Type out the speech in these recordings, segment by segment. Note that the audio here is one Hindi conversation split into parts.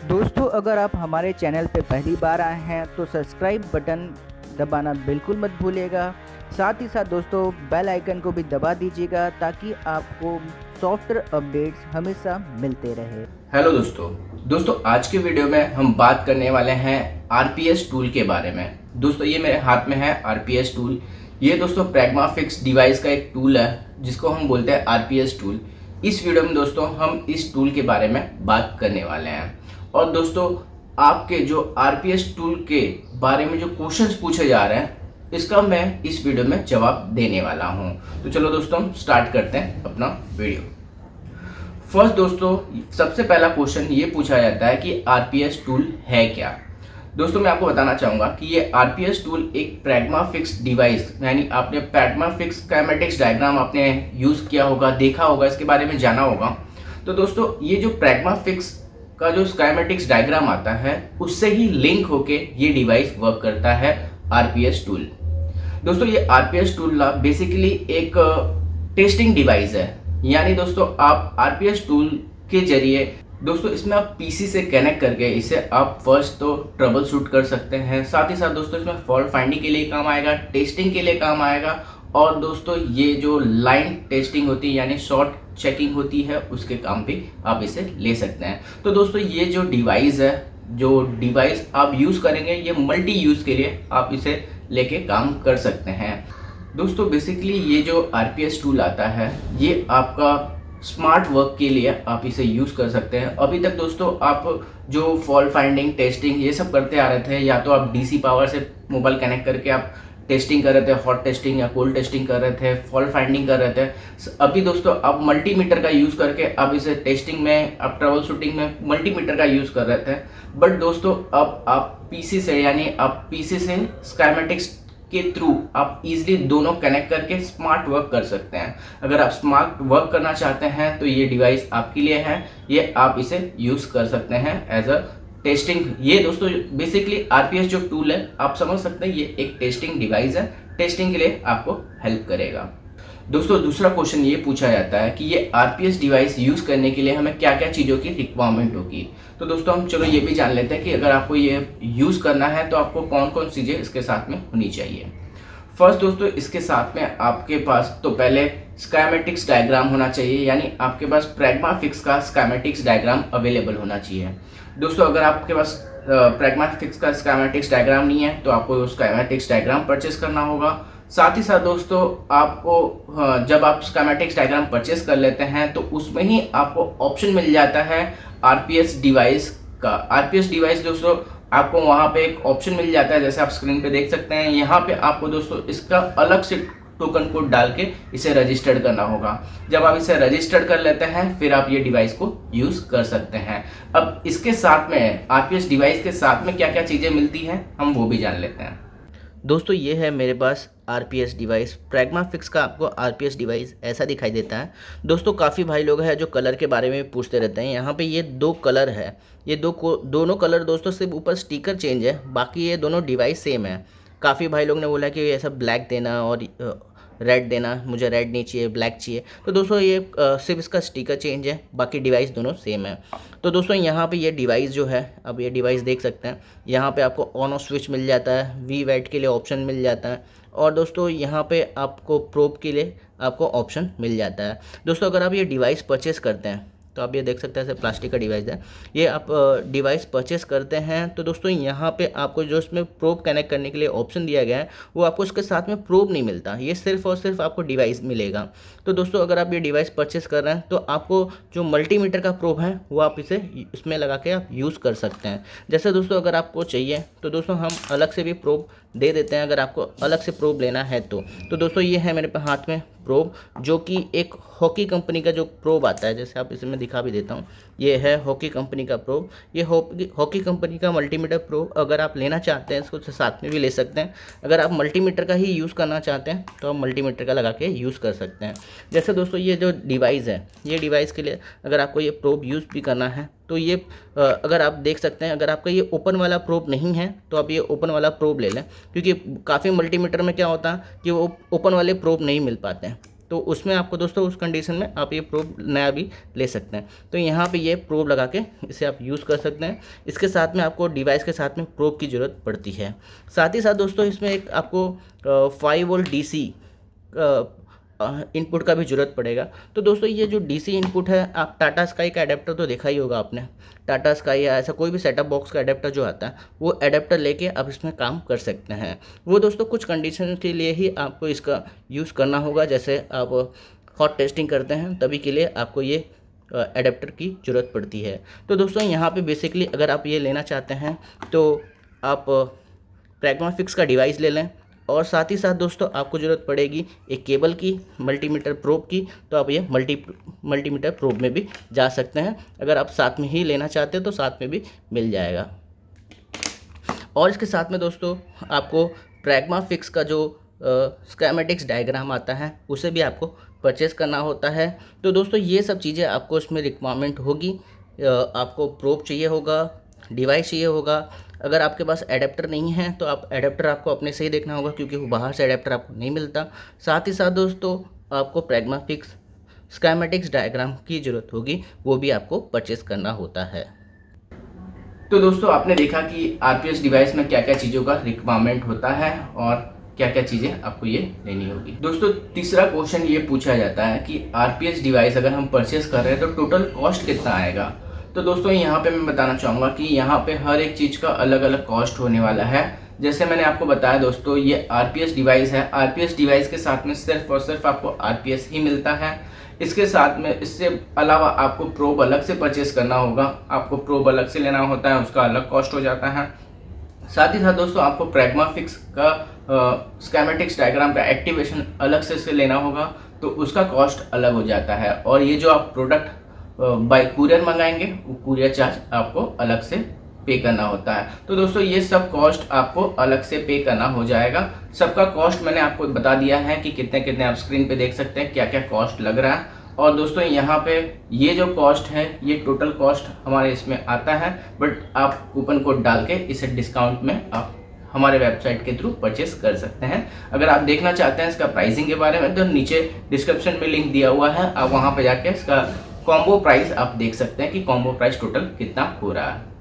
दोस्तों अगर आप हमारे चैनल पर पहली बार आए हैं तो सब्सक्राइब बटन दबाना बिल्कुल मत भूलिएगा। साथ ही साथ दोस्तों बेल आइकन को भी दबा दीजिएगा ताकि आपको सॉफ्टवेयर अपडेट्स हमेशा मिलते रहे। हेलो दोस्तों आज के वीडियो में हम बात करने वाले हैं आरपीएस टूल के बारे में। दोस्तों ये मेरे हाथ में है आरपीएस टूल। ये दोस्तों प्रैग्मा फिक्स डिवाइस का एक टूल है जिसको हम बोलते हैं आरपीएस टूल। इस वीडियो में दोस्तों हम इस टूल के बारे में बात करने वाले हैं और दोस्तों आपके जो आरपीएस टूल के बारे में जो क्वेश्चंस पूछे जा रहे हैं इसका मैं इस वीडियो में जवाब देने वाला हूं। तो चलो दोस्तों हम स्टार्ट करते हैं अपना वीडियो। फर्स्ट दोस्तों सबसे पहला क्वेश्चन ये पूछा जाता है कि आरपीएस टूल है क्या। दोस्तों मैं आपको बताना चाहूँगा कि ये आरपीएस टूल एक प्रैग्मा फिक्स डिवाइस, यानी आपने प्रैग्मा फिक्स स्कीमेटिक्स डायग्राम आपने यूज़ किया होगा, देखा होगा, इसके बारे में जाना होगा। तो दोस्तों ये जो प्रैग्मा फिक्स का जो स्कीमेटिक्स डायग्राम आता है उससे ही लिंक होके ये डिवाइस वर्क करता है आरपीएस टूल। दोस्तों ये आरपीएस टूल बेसिकली एक टेस्टिंग डिवाइस है, यानी दोस्तों आप आरपीएस टूल के जरिए दोस्तों इसमें आप पीसी से कनेक्ट करके इसे आप फर्स्ट तो ट्रबल शूट कर सकते हैं। साथ ही साथ दोस्तों इसमें फॉल्ट फाइंडिंग के लिए काम आएगा, टेस्टिंग के लिए काम आएगा और दोस्तों ये जो लाइन टेस्टिंग होती है यानी शॉर्ट चेकिंग होती है उसके काम भी आप इसे ले सकते हैं। तो दोस्तों ये जो डिवाइस है, जो डिवाइस आप यूज़ करेंगे ये मल्टी यूज़ के लिए आप इसे लेके काम कर सकते हैं। दोस्तों बेसिकली ये जो आरपीएस टूल आता है ये आपका स्मार्ट वर्क के लिए आप इसे यूज़ कर सकते हैं। अभी तक दोस्तों आप जो फॉल्ट फाइंडिंग, टेस्टिंग ये सब करते आ रहे थे, या तो आप डीसी पावर से मोबाइल कनेक्ट करके आप टेस्टिंग कर रहे थे, हॉट टेस्टिंग या कोल्ड टेस्टिंग कर रहे थे, फॉल्ट फाइंडिंग कर रहे थे। अभी दोस्तों आप मल्टीमीटर का यूज़ करके आप इसे टेस्टिंग में, आप ट्रबल शूटिंग में मल्टीमीटर का यूज़ कर रहे थे। बट दोस्तों अब आप पीसी से, यानी आप पीसी से स्कीमेटिक्स के थ्रू आप इजीली दोनों कनेक्ट करके स्मार्ट वर्क कर सकते हैं। अगर आप स्मार्ट वर्क करना चाहते हैं तो ये डिवाइस आपके लिए है, ये आप इसे यूज़ कर सकते हैं एज अ टेस्टिंग। ये दोस्तों बेसिकली आरपीएस जो टूल है आप समझ सकते हैं ये एक टेस्टिंग डिवाइस है, टेस्टिंग के लिए आपको हेल्प करेगा। दोस्तों दूसरा क्वेश्चन ये पूछा जाता है कि ये आरपीएस डिवाइस यूज़ करने के लिए हमें क्या क्या चीज़ों की रिक्वायरमेंट होगी। तो दोस्तों हम चलो ये भी जान लेते हैं कि अगर आपको ये यूज़ करना है तो आपको कौन कौन चीज़ें इसके साथ में होनी चाहिए। फर्स्ट दोस्तों इसके साथ में आपके पास तो पहले स्कीमेटिक्स डायग्राम होना चाहिए, यानी आपके पास प्रैग्मा फिक्स का स्कीमेटिक्स डायग्राम अवेलेबल होना चाहिए। दोस्तों अगर आपके पास प्रैग्मा फिक्स का स्कीमेटिक्स डायग्राम नहीं है तो आपको स्कीमेटिक्स डायग्राम परचेस करना होगा। साथ ही साथ दोस्तों आपको जब आप स्कीमेटिक्स डायग्राम परचेस कर लेते हैं तो उसमें ही आपको ऑप्शन मिल जाता है आरपीएस डिवाइस का। आरपीएस डिवाइस दोस्तों आपको वहाँ पे एक ऑप्शन मिल जाता है, जैसे आप स्क्रीन पे देख सकते हैं। यहाँ पे आपको दोस्तों इसका अलग से टोकन कोड डाल के इसे रजिस्टर्ड करना होगा। जब आप इसे रजिस्टर्ड कर लेते हैं फिर आप ये डिवाइस को यूज़ कर सकते हैं। अब इसके साथ में आरपीएस डिवाइस के साथ में क्या क्या चीज़ें मिलती हैं हम वो भी जान लेते हैं। दोस्तों ये है मेरे पास आरपीएस डिवाइस, प्रैग्मा फिक्स का आपको आरपीएस डिवाइस ऐसा दिखाई देता है। दोस्तों काफ़ी भाई लोग हैं जो कलर के बारे में पूछते रहते हैं। यहाँ पे ये दो कलर है, ये दोनों कलर दोस्तों सिर्फ ऊपर स्टिकर चेंज है, बाकी ये दोनों डिवाइस सेम है। काफ़ी भाई लोग ने बोला कि ऐसा ब्लैक देना और रेड देना, मुझे रेड नहीं चाहिए, ब्लैक चाहिए। तो दोस्तों ये सिर्फ इसका स्टिकर चेंज है, बाकी डिवाइस दोनों सेम है। तो दोस्तों यहाँ पे ये डिवाइस जो है, अब ये डिवाइस देख सकते हैं, यहाँ पे आपको ऑन ऑफ स्विच मिल जाता है, वी वैट के लिए ऑप्शन मिल जाता है और दोस्तों यहाँ पे आपको प्रोब के लिए आपको ऑप्शन मिल जाता है। दोस्तों अगर आप ये डिवाइस परचेस करते हैं तो आप ये देख सकते हैं, ऐसे प्लास्टिक का डिवाइस है, ये आप डिवाइस परचेस करते हैं तो दोस्तों यहाँ पे आपको जो इसमें प्रोब कनेक्ट करने के लिए ऑप्शन दिया गया है वो आपको इसके साथ में प्रोब नहीं मिलता, ये सिर्फ और सिर्फ आपको डिवाइस मिलेगा। तो दोस्तों अगर आप ये डिवाइस परचेस कर रहे हैं तो आपको जो मल्टीमीटर का प्रोब है वो आप इसे इसमें लगा के आप यूज़ कर सकते हैं। जैसे दोस्तों अगर आपको चाहिए तो दोस्तों हम अलग से भी प्रोब दे देते हैं, अगर आपको अलग से प्रोब लेना है तो दोस्तों ये है मेरे हाथ में प्रोब, जो कि एक हॉकी कंपनी का जो प्रोब आता है, जैसे आप इसमें दिखा भी देता हूँ, ये है हॉकी कंपनी का प्रोब। ये हॉकी कंपनी का मल्टीमीटर प्रोब अगर आप लेना चाहते हैं इसको साथ में भी ले सकते हैं। अगर आप मल्टीमीटर का ही यूज़ करना चाहते हैं तो आप मल्टीमीटर का लगा के यूज़ कर सकते हैं। जैसे दोस्तों ये जो डिवाइस है, ये डिवाइस के लिए अगर आपको ये प्रोब यूज़ भी करना है तो ये अगर आप देख सकते हैं, अगर आपका ये ओपन वाला प्रोब नहीं है तो आप ये ओपन वाला प्रोब ले लें, क्योंकि काफ़ी मल्टीमीटर में क्या होता है कि वो ओपन वाले प्रोब नहीं मिल पाते हैं। तो उसमें आपको दोस्तों उस कंडीशन में आप ये प्रोब नया भी ले सकते हैं। तो यहाँ पे ये प्रोब लगा के इसे आप यूज़ कर सकते हैं। इसके साथ में आपको डिवाइस के साथ में प्रोब की ज़रूरत पड़ती है। साथ ही साथ दोस्तों इसमें एक आपको 5 वोल्ट DC इनपुट का भी ज़रूरत पड़ेगा। तो दोस्तों ये जो DC इनपुट है, आप टाटा स्काई का अडेप्टर तो देखा ही होगा आपने। टाटा स्काई या ऐसा कोई भी सेटअप बॉक्स का अडेप्टर जो आता है, वो अडेप्टर लेके आप इसमें काम कर सकते हैं। वो दोस्तों कुछ कंडीशन के लिए ही आपको इसका यूज़ करना होगा। जैसे आप हॉट टेस्टिंग करते हैं, तभी के लिए आपको ये अडेप्टर की ज़रूरत पड़ती है। तो दोस्तों यहाँ पे बेसिकली अगर आप ये लेना चाहते हैं तो आप प्रैग्मा फिक्स का डिवाइस ले लें, और साथ ही साथ दोस्तों आपको ज़रूरत पड़ेगी एक केबल की, मल्टीमीटर प्रोब की। तो आप ये मल्टीमीटर प्रोब में भी जा सकते हैं। अगर आप साथ में ही लेना चाहते हैं तो साथ में भी मिल जाएगा। और इसके साथ में दोस्तों आपको प्रैग्मा फिक्स का जो स्कीमेटिक्स डायग्राम आता है, उसे भी आपको परचेस करना होता है। तो दोस्तों ये सब चीज़ें आपको इसमें रिक्वायरमेंट होगी। आपको प्रोब चाहिए होगा, डिवाइस चाहिए होगा। अगर आपके पास एडेप्टर नहीं है तो आप एडेप्टर आपको अपने से ही देखना होगा, क्योंकि वो बाहर से एडेप्टर आपको नहीं मिलता। साथ ही साथ दोस्तों आपको प्रैग्मा फिक्स स्कीमेटिक्स डायग्राम की ज़रूरत होगी, वो भी आपको परचेस करना होता है। तो दोस्तों आपने देखा कि आरपीएस डिवाइस में क्या क्या चीज़ों का रिक्वायरमेंट होता है और क्या क्या चीज़ें आपको ये लेनी होगी। दोस्तों तीसरा क्वेश्चन ये पूछा जाता है कि आरपीएस डिवाइस अगर हम परचेस कर रहे हैं तो टोटल कॉस्ट कितना आएगा। तो दोस्तों यहाँ पे मैं बताना चाहूँगा कि यहाँ पे हर एक चीज़ का अलग अलग कॉस्ट होने वाला है। जैसे मैंने आपको बताया दोस्तों, ये आरपीएस डिवाइस है। आरपीएस डिवाइस के साथ में सिर्फ और सिर्फ आपको आरपीएस ही मिलता है। इसके साथ में इससे अलावा आपको प्रोब अलग से परचेस करना होगा। आपको प्रोब अलग से लेना होता है, उसका अलग कॉस्ट हो जाता है। साथ ही साथ दोस्तों आपको प्रैग्मा फिक्स का स्कीमेटिक्स डायग्राम का एक्टिवेशन अलग से लेना होगा, तो उसका कॉस्ट अलग हो जाता है। और ये जो आप प्रोडक्ट बाय कुरियर मंगाएंगे, वो कुरियर चार्ज आपको अलग से पे करना होता है। तो दोस्तों ये सब कॉस्ट आपको अलग से पे करना हो जाएगा। सबका कॉस्ट मैंने आपको बता दिया है कि कितने कितने आप स्क्रीन पे देख सकते हैं क्या क्या कॉस्ट लग रहा है। और दोस्तों यहाँ पे ये जो कॉस्ट है, ये टोटल कॉस्ट हमारे इसमें आता है, बट आप कूपन कोड डाल के इसे डिस्काउंट में आप हमारे वेबसाइट के थ्रू परचेस कर सकते हैं। अगर आप देखना चाहते हैं इसका प्राइसिंग के बारे में तो नीचे डिस्क्रिप्शन में लिंक दिया हुआ है, आप वहाँ पे जाके इसका कॉम्बो प्राइस आप देख सकते हैं कि कॉम्बो प्राइस टोटल कितना हो रहा है।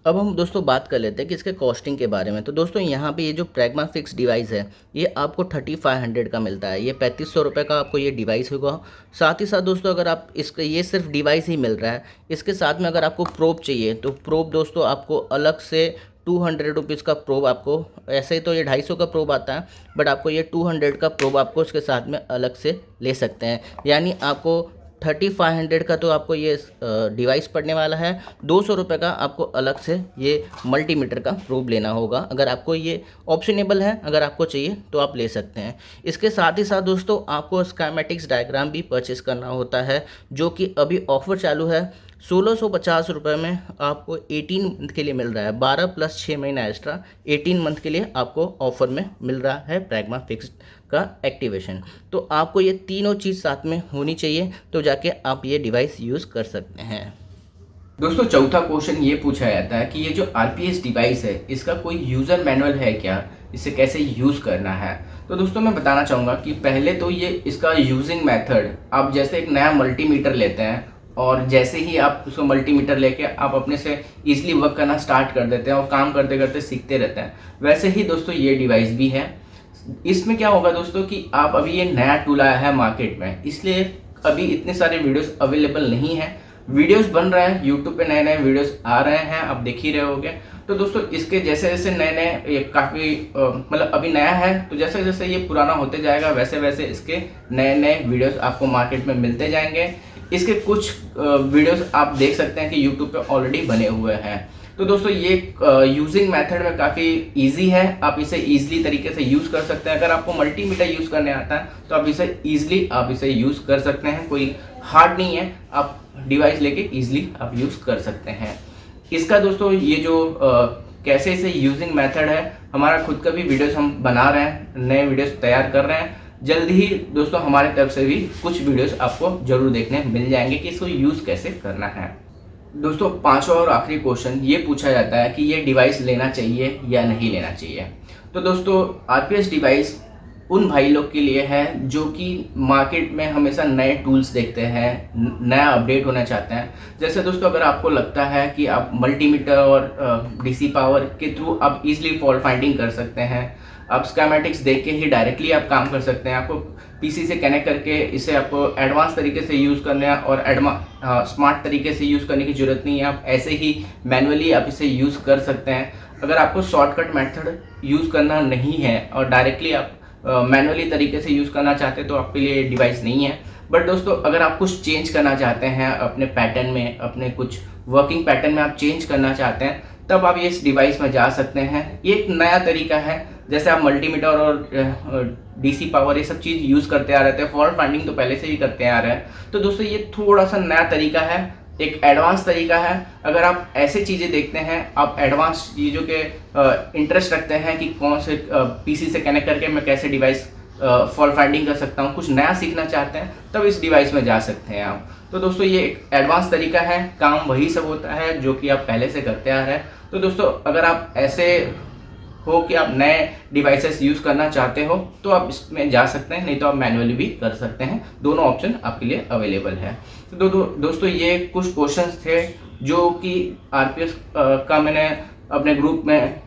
अब हम दोस्तों बात कर लेते हैं कि इसके कॉस्टिंग के बारे में। तो दोस्तों यहाँ पे ये जो प्रैग्मा फिक्स डिवाइस है, ये आपको 3500 का मिलता है। ये 3500 रुपये का आपको ये डिवाइस होगा। साथ ही साथ दोस्तों अगर आप इसका ये सिर्फ डिवाइस ही मिल रहा है, इसके साथ में अगर आपको प्रोब चाहिए तो प्रोब दोस्तों आपको अलग से 200 रुपीज़ का प्रोब, आपको ऐसे ही तो ये 250 का प्रोब आता है, बट आपको ये 200 का प्रोब आपको इसके साथ में अलग से ले सकते हैं। यानी आपको 3500 का तो आपको ये डिवाइस पड़ने वाला है। 200 रुपये का आपको अलग से ये मल्टीमीटर का प्रोब लेना होगा। अगर आपको ये ऑप्शनेबल है, अगर आपको चाहिए तो आप ले सकते हैं। इसके साथ ही साथ दोस्तों आपको स्कीमेटिक्स डायग्राम भी परचेस करना होता है, जो कि अभी ऑफ़र चालू है। 1650 रुपये में आपको 18 मंथ के लिए मिल रहा है। 12 + 6 महीना एक्स्ट्रा 18 मंथ के लिए आपको ऑफर में मिल रहा है प्रैग्मा फिक्स का एक्टिवेशन। तो आपको ये तीनों चीज़ साथ में होनी चाहिए, तो जाके आप ये डिवाइस यूज़ कर सकते हैं। दोस्तों चौथा क्वेश्चन ये पूछा जाता है कि ये जो आरपीएस डिवाइस है, इसका कोई यूज़र मैनुअल है क्या, इसे कैसे यूज़ करना है। तो दोस्तों मैं बताना चाहूँगा कि पहले तो ये इसका यूजिंग मेथड, आप जैसे एक नया मल्टीमीटर लेते हैं और जैसे ही आप उसको मल्टीमीटर लेके आप अपने से ईजिली वर्क करना स्टार्ट कर देते हैं और काम करते करते सीखते रहते हैं, वैसे ही दोस्तों ये डिवाइस भी है। इसमें क्या होगा दोस्तों कि आप अभी ये नया टूल आया है मार्केट में, इसलिए अभी इतने सारे वीडियोस अवेलेबल नहीं है। वीडियोस बन रहे हैं, यूट्यूब पे नए नए वीडियोस आ रहे हैं, आप देख ही रहे होगे। तो दोस्तों इसके जैसे जैसे नए नए काफ़ी मतलब अभी नया है, तो जैसे जैसे ये पुराना होते जाएगा वैसे वैसे इसके नए नए वीडियोस आपको मार्केट में मिलते जाएंगे। इसके कुछ वीडियोस आप देख सकते हैं कि यूट्यूब पे ऑलरेडी बने हुए हैं। तो दोस्तों ये यूजिंग मेथड में काफ़ी इजी है, आप इसे ईजिली तरीके से यूज़ कर सकते हैं। अगर आपको मल्टीमीटर यूज़ करने आता है तो आप इसे ईजिली आप इसे यूज़ कर सकते हैं, कोई हार्ड नहीं है, आप डिवाइस लेके ईजिली आप यूज़ कर सकते हैं। इसका दोस्तों ये जो कैसे इसे यूजिंग मेथड है, हमारा खुद का भी वीडियोस हम बना रहे हैं, नए वीडियोस तैयार कर रहे हैं। जल्दी ही दोस्तों हमारे तरफ से भी कुछ वीडियोस आपको जरूर देखने मिल जाएंगे कि इसको यूज़ कैसे करना है। दोस्तों पांचवा और आखिरी क्वेश्चन ये पूछा जाता है कि ये डिवाइस लेना चाहिए या नहीं लेना चाहिए। तो दोस्तों आरपीएस डिवाइस उन भाई लोग के लिए है जो कि मार्केट में हमेशा नए टूल्स देखते हैं, नया अपडेट होना चाहते हैं। जैसे दोस्तों अगर आपको लगता है कि आप मल्टीमीटर और डीसी पावर के थ्रू आप इजीली फॉल्ट फाइंडिंग कर सकते हैं, आप स्कीमेटिक्स देख के ही डायरेक्टली आप काम कर सकते हैं, आपको पीसी से कनेक्ट करके इसे आपको एडवांस तरीके से यूज़ करना और स्मार्ट तरीके से यूज़ करने की ज़रूरत नहीं है, आप ऐसे ही मैनुअली आप इसे यूज़ कर सकते हैं। अगर आपको शॉर्टकट मेथड यूज़ करना नहीं है और डायरेक्टली आप मैनुअली तरीके से यूज़ करना चाहते हैं तो आपके लिए डिवाइस नहीं है। बट दोस्तों अगर आप कुछ चेंज करना चाहते हैं अपने पैटर्न में, अपने कुछ वर्किंग पैटर्न में आप चेंज करना चाहते हैं, तब आप इस डिवाइस में जा सकते हैं। ये एक नया तरीका है। जैसे आप मल्टीमीटर और डीसी पावर ये सब चीज़ यूज़ करते आ रहे थे, फॉल्ट फाइंडिंग तो पहले से ही करते आ रहे हैं, तो दोस्तों ये थोड़ा सा नया तरीका है, एक एडवांस तरीका है। अगर आप ऐसे चीज़ें देखते हैं, आप एडवांस चीज़ों के इंटरेस्ट रखते हैं कि कौन से पीसी से कनेक्ट करके मैं कैसे डिवाइस फॉल्ट फाइंडिंग कर सकता हूँ, कुछ नया सीखना चाहते हैं, तब इस डिवाइस में जा सकते हैं आप। तो दोस्तों ये एक एडवांस तरीका है, काम वही सब होता है जो कि आप पहले से करते आ रहे हैं। तो दोस्तों अगर आप ऐसे हो कि आप नए डिवाइसेस यूज़ करना चाहते हो तो आप इसमें जा सकते हैं, नहीं तो आप मैनुअली भी कर सकते हैं। दोनों ऑप्शन आपके लिए अवेलेबल है। तो दोस्तों ये कुछ क्वेश्चंस थे जो कि आरपीएस का मैंने अपने ग्रुप में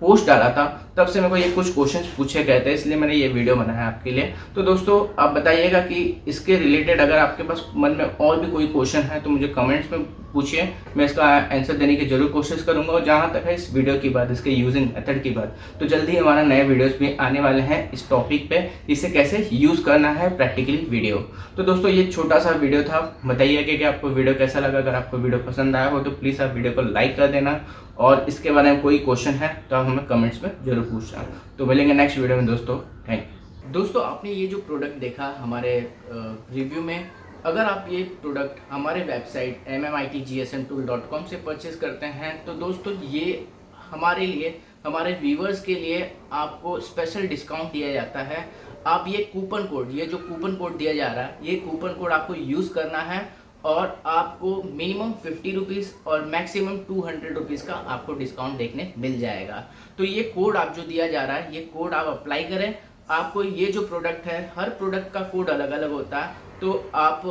पोस्ट डाला था, तब से मेरे को ये कुछ क्वेश्चंस पूछे गए थे, इसलिए मैंने ये वीडियो बनाया आपके लिए। तो दोस्तों आप बताइएगा कि इसके रिलेटेड अगर आपके पास मन में और भी कोई क्वेश्चन है तो मुझे कमेंट्स में पूछिए, मैं इसका आंसर देने की जरूर कोशिश करूंगा। और जहाँ तक है इस वीडियो की बात, इसके यूजिंग मेथड की बात, तो जल्दी हमारा नए वीडियोस भी आने वाले हैं इस टॉपिक पे, इसे कैसे यूज़ करना है प्रैक्टिकली वीडियो। तो दोस्तों ये छोटा सा वीडियो था, बताइए कि आपको वीडियो कैसा लगा। अगर आपको वीडियो पसंद आया हो तो प्लीज़ आप वीडियो को लाइक कर देना, और इसके बारे में कोई क्वेश्चन है तो आप हमें कमेंट्स में जरूर पूछना। तो मिलेंगे नेक्स्ट वीडियो में दोस्तों, थैंक यू। दोस्तों आपने ये जो प्रोडक्ट देखा हमारे रिव्यू में, अगर आप ये प्रोडक्ट हमारे वेबसाइट mmmitgsmtool.com से परचेज करते हैं तो दोस्तों ये हमारे लिए, हमारे व्यूवर्स के लिए आपको स्पेशल डिस्काउंट दिया जाता है। आप ये कूपन कोड, ये जो कूपन कोड दिया जा रहा है, ये कूपन कोड आपको यूज़ करना है और आपको मिनिमम 50 रुपीज़ और मैक्सिमम 200 रुपीज़ का आपको डिस्काउंट देखने मिल जाएगा। तो ये कोड आप जो दिया जा रहा है, ये कोड आप अप्लाई करें। आपको ये जो प्रोडक्ट है, हर प्रोडक्ट का कोड अलग अलग होता है, तो आप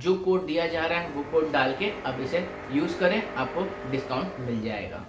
जो कोड दिया जा रहा है वो कोड डाल के आप इसे यूज़ करें, आपको डिस्काउंट मिल जाएगा।